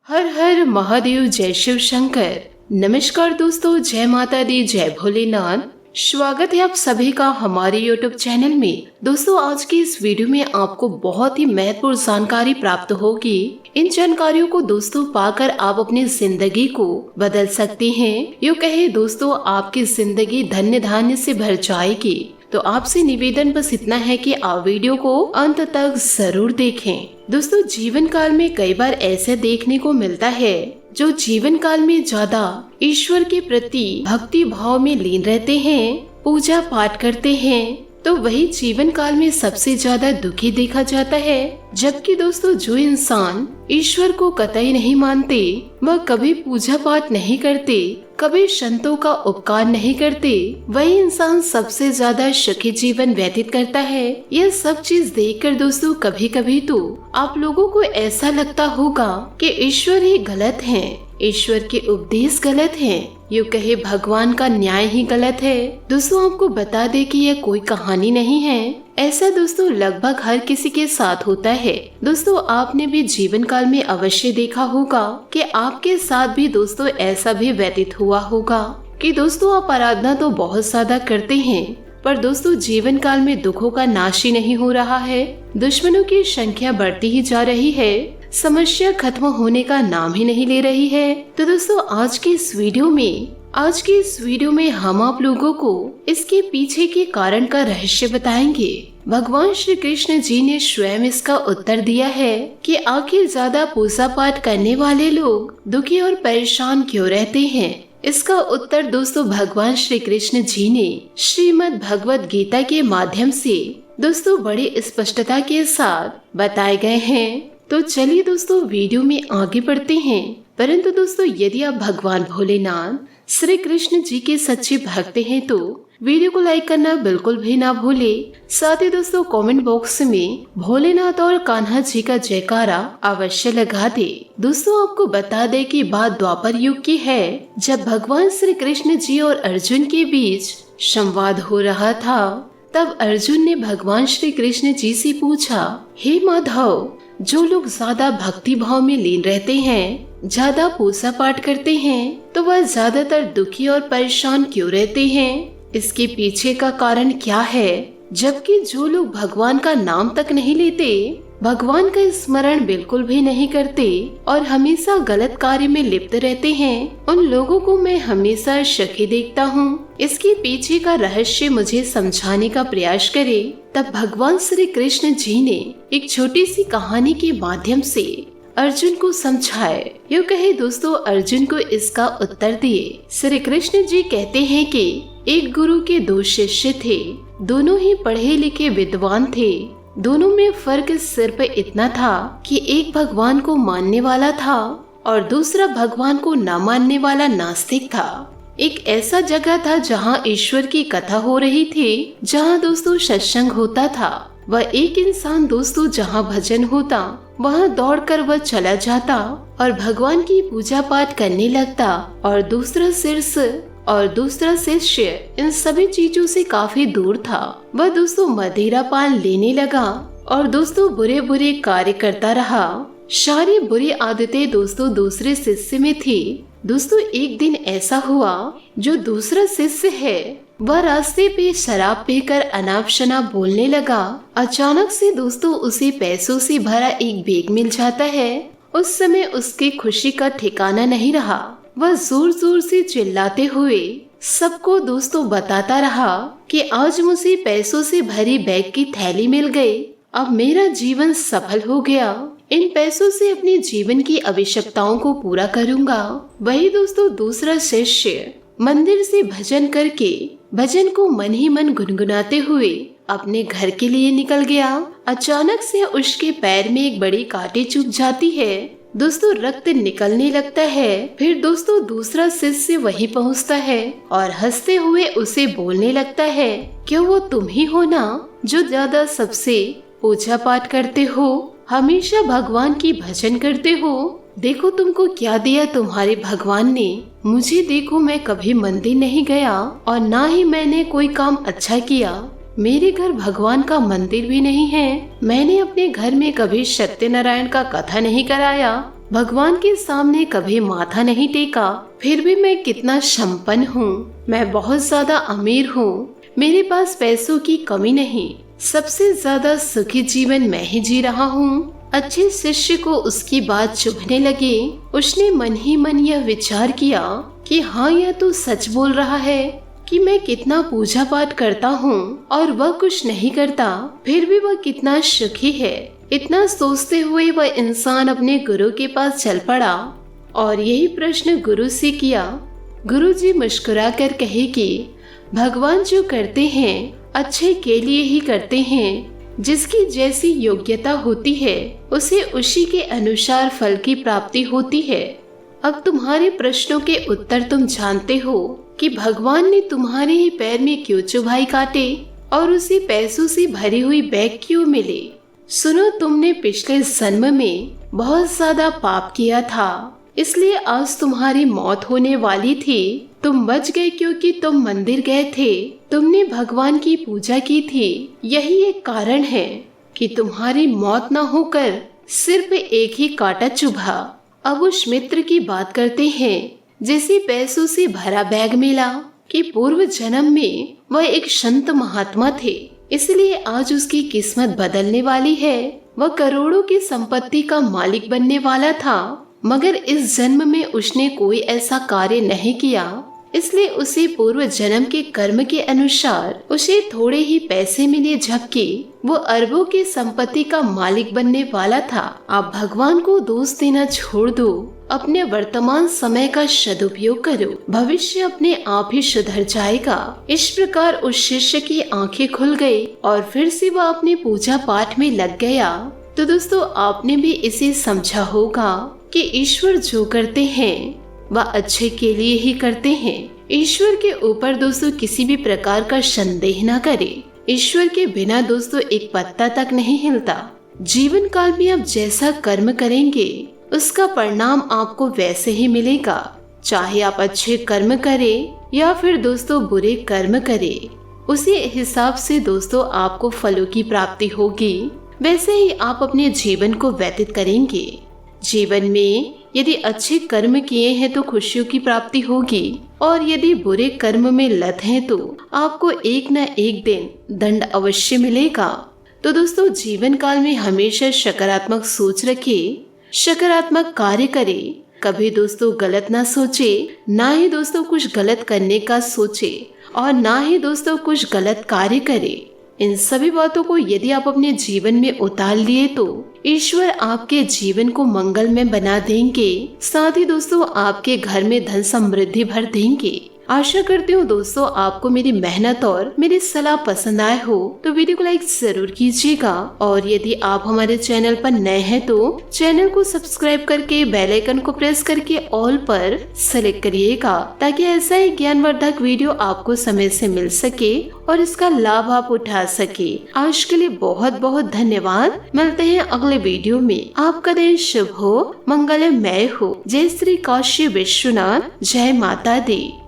हर हर महादेव, जय शिव शंकर। नमस्कार दोस्तों, जय माता दी, जय भोलेनाथ। स्वागत है आप सभी का हमारे YouTube चैनल में। दोस्तों, आज की इस वीडियो में आपको बहुत ही महत्वपूर्ण जानकारी प्राप्त होगी। इन जानकारियों को दोस्तों पाकर आप अपनी जिंदगी को बदल सकते हैं। यूँ कहे दोस्तों, आपकी जिंदगी धन्य धान्य से भर जाएगी। तो आपसे निवेदन बस इतना है कि आप वीडियो को अंत तक जरूर देखें। दोस्तों, जीवन काल में कई बार ऐसे देखने को मिलता है जो जीवन काल में ज्यादा ईश्वर के प्रति भक्ति भाव में लीन रहते हैं, पूजा पाठ करते हैं, तो वही जीवन काल में सबसे ज्यादा दुखी देखा जाता है। जबकि दोस्तों, जो इंसान ईश्वर को कतई नहीं मानते, वह कभी पूजा पाठ नहीं करते, कभी संतों का उपकार नहीं करते, वही इंसान सबसे ज्यादा सुखी जीवन व्यतीत करता है। यह सब चीज देखकर दोस्तों कभी कभी तो आप लोगों को ऐसा लगता होगा कि ईश्वर ही गलत है, ईश्वर के उपदेश गलत हैं, यूँ कहे भगवान का न्याय ही गलत है। दोस्तों, आपको बता दे कि यह कोई कहानी नहीं है। ऐसा दोस्तों लगभग हर किसी के साथ होता है। दोस्तों, आपने भी जीवन काल में अवश्य देखा होगा कि आपके साथ भी दोस्तों ऐसा भी व्यतीत हुआ होगा कि दोस्तों आप आराधना तो बहुत ज्यादा करते हैं, पर दोस्तों जीवन काल में दुखों का नाश ही नहीं हो रहा है। दुश्मनों की संख्या बढ़ती ही जा रही है, समस्या खत्म होने का नाम ही नहीं ले रही है। तो दोस्तों, आज की इस वीडियो में हम आप लोगों को इसके पीछे के कारण का रहस्य बताएंगे। भगवान श्री कृष्ण जी ने स्वयं इसका उत्तर दिया है कि आखिर ज्यादा पूजा पाठ करने वाले लोग दुखी और परेशान क्यों रहते हैं। इसका उत्तर दोस्तों भगवान श्री कृष्ण जी ने श्रीमद् भगवत गीता के माध्यम से दोस्तों बड़ी स्पष्टता के साथ बताए गए हैं। तो चलिए दोस्तों वीडियो में आगे बढ़ते हैं। परंतु दोस्तों, यदि आप भगवान भोलेनाथ श्री कृष्ण जी के सच्चे भक्त हैं तो वीडियो को लाइक करना बिल्कुल भी ना भूले। साथ ही दोस्तों कमेंट बॉक्स में भोलेनाथ और कान्हा जी का जयकारा अवश्य लगा दे। दोस्तों, आपको बता दे कि बात द्वापर युग की है, जब भगवान श्री कृष्ण जी और अर्जुन के बीच संवाद हो रहा था। तब अर्जुन ने भगवान श्री कृष्ण जी से पूछा, हे माधव, जो लोग ज्यादा भक्ति भाव में लीन रहते हैं, ज्यादा पूजा पाठ करते हैं, तो वह ज्यादातर दुखी और परेशान क्यों रहते हैं? इसके पीछे का कारण क्या है? जबकि जो लोग भगवान का नाम तक नहीं लेते, भगवान का स्मरण बिल्कुल भी नहीं करते और हमेशा गलत कार्य में लिप्त रहते हैं, उन लोगों को मैं हमेशा शकी देखता हूँ। इसके पीछे का रहस्य मुझे समझाने का प्रयास करे। तब भगवान श्री कृष्ण जी ने एक छोटी सी कहानी के माध्यम से अर्जुन को समझाए। यूँ कहे दोस्तों, अर्जुन को इसका उत्तर दिए। श्री कृष्ण जी कहते हैं कि एक गुरु के दो शिष्य थे, दोनों ही पढ़े लिखे विद्वान थे। दोनों में फर्क सिर्फ इतना था कि एक भगवान को मानने वाला था और दूसरा भगवान को न मानने वाला नास्तिक था। एक ऐसा जगह था जहाँ ईश्वर की कथा हो रही थी, जहाँ दोस्तों सत्संग होता था। वह एक इंसान दोस्तों जहाँ भजन होता वहाँ दौड़कर वह चला जाता और भगवान की पूजा पाठ करने लगता, और दूसरा शिष्य इन सभी चीजों से काफी दूर था। वह दोस्तों मदिरा पान लेने लगा और दोस्तों बुरे बुरे कार्य करता रहा। सारी बुरी आदतें दोस्तों दूसरे शिष्य में थी। दोस्तों, एक दिन ऐसा हुआ, जो दूसरा शिष्य है वह रास्ते पे शराब पीकर अनाप शनाप बोलने लगा। अचानक से दोस्तों उसे पैसों से भरा एक बैग मिल जाता है। उस समय उसकी खुशी का ठिकाना नहीं रहा। वह जोर जोर से चिल्लाते हुए सबको दोस्तों बताता रहा कि आज मुझे पैसों से भरी बैग की थैली मिल गई, अब मेरा जीवन सफल हो गया। इन पैसों से अपने जीवन की आवश्यकताओं को पूरा करूंगा। वही दोस्तों दूसरा शिष्य मंदिर से भजन करके भजन को मन ही मन गुनगुनाते हुए अपने घर के लिए निकल गया। अचानक से उसके पैर में एक बड़ी कांटे चुभ जाती है। दोस्तों रक्त निकलने लगता है। फिर दोस्तों दूसरा शिष्य वहीं पहुंचता है और हंसते हुए उसे बोलने लगता है, क्यों वो तुम ही हो ना जो ज्यादा सबसे पूजा पाठ करते हो, हमेशा भगवान की भजन करते हो। देखो तुमको क्या दिया तुम्हारे भगवान ने। मुझे देखो, मैं कभी मंदिर नहीं गया और ना ही मैंने कोई काम अच्छा किया। मेरे घर भगवान का मंदिर भी नहीं है। मैंने अपने घर में कभी सत्यनारायण का कथा नहीं कराया। भगवान के सामने कभी माथा नहीं टेका, फिर भी मैं कितना संपन्न हूँ। मैं बहुत ज्यादा अमीर हूँ, मेरे पास पैसों की कमी नहीं। सबसे ज्यादा सुखी जीवन मैं ही जी रहा हूँ। अच्छे शिष्य को उसकी बात चुभने लगी। उसने मन ही मन यह विचार किया कि हाँ, यह तो सच बोल रहा है कि मैं कितना पूजा पाठ करता हूँ और वह कुछ नहीं करता, फिर भी वह कितना सुखी है। इतना सोचते हुए वह इंसान अपने गुरु के पास चल पड़ा और यही प्रश्न गुरु से किया। गुरु जी मुस्कुरा कर कहे कि भगवान जो करते हैं अच्छे के लिए ही करते हैं। जिसकी जैसी योग्यता होती है उसे उसी के अनुसार फल की प्राप्ति होती है। अब तुम्हारे प्रश्नों के उत्तर तुम जानते हो कि भगवान ने तुम्हारे ही पैर में क्यों चुभाई काटे और उसी पैसों से भरी हुई बैग क्यों मिले। सुनो, तुमने पिछले जन्म में बहुत ज्यादा पाप किया था, इसलिए आज तुम्हारी मौत होने वाली थी। तुम बच गए क्योंकि तुम मंदिर गए थे, तुमने भगवान की पूजा की थी। यही एक कारण है कि तुम्हारी मौत न होकर सिर्फ एक ही कांटा चुभा। अब उस मित्र की बात करते हैं जिसे पैसों से भरा बैग मिला कि पूर्व जन्म में वह एक संत महात्मा थे, इसलिए आज उसकी किस्मत बदलने वाली है। वह करोड़ों की संपत्ति का मालिक बनने वाला था, मगर इस जन्म में उसने कोई ऐसा कार्य नहीं किया, इसलिए उसे पूर्व जन्म के कर्म के अनुसार उसे थोड़े ही पैसे मिले, जबकि वो अरबों की संपत्ति का मालिक बनने वाला था। आप भगवान को दोष देना छोड़ दो, अपने वर्तमान समय का सदुपयोग करो, भविष्य अपने आप ही सुधर जाएगा। इस प्रकार उस शिष्य की आंखें खुल गई और फिर से वह अपने पूजा पाठ में लग गया। तो दोस्तों, आपने भी इसे समझा होगा कि ईश्वर जो करते हैं वह अच्छे के लिए ही करते हैं। ईश्वर के ऊपर दोस्तों किसी भी प्रकार का संदेह न करें। ईश्वर के बिना दोस्तों एक पत्ता तक नहीं हिलता। जीवन काल में आप जैसा कर्म करेंगे उसका परिणाम आपको वैसे ही मिलेगा। चाहे आप अच्छे कर्म करें या फिर दोस्तों बुरे कर्म करें, उसी हिसाब से दोस्तों आपको फलों की प्राप्ति होगी। वैसे ही आप अपने जीवन को व्यतीत करेंगे। जीवन में यदि अच्छे कर्म किए हैं तो खुशियों की प्राप्ति होगी, और यदि बुरे कर्म में लत हैं तो आपको एक न एक दिन दंड अवश्य मिलेगा। तो दोस्तों, जीवन काल में हमेशा सकारात्मक सोच रखें, सकारात्मक कार्य करें। कभी दोस्तों गलत ना सोचे, ना ही दोस्तों कुछ गलत करने का सोचे, और ना ही दोस्तों कुछ गलत कार्य करे। इन सभी बातों को यदि आप अपने जीवन में उतार लिए तो ईश्वर आपके जीवन को मंगल में बना देंगे। साथ ही दोस्तों आपके घर में धन समृद्धि भर देंगे। आशा करती हूँ दोस्तों आपको मेरी मेहनत और मेरी सलाह पसंद आए हो, तो वीडियो को लाइक जरूर कीजिएगा। और यदि आप हमारे चैनल पर नए हैं तो चैनल को सब्सक्राइब करके बेल आइकन को प्रेस करके ऑल पर सेलेक्ट करिएगा, ताकि ऐसा ही ज्ञानवर्धक वीडियो आपको समय से मिल सके और इसका लाभ आप उठा सके। आज के लिए बहुत बहुत धन्यवाद। मिलते हैं अगले वीडियो में। आपका दिन शुभ हो, मंगलमय हो। जय श्री काशी विश्वनाथ, जय माता दी।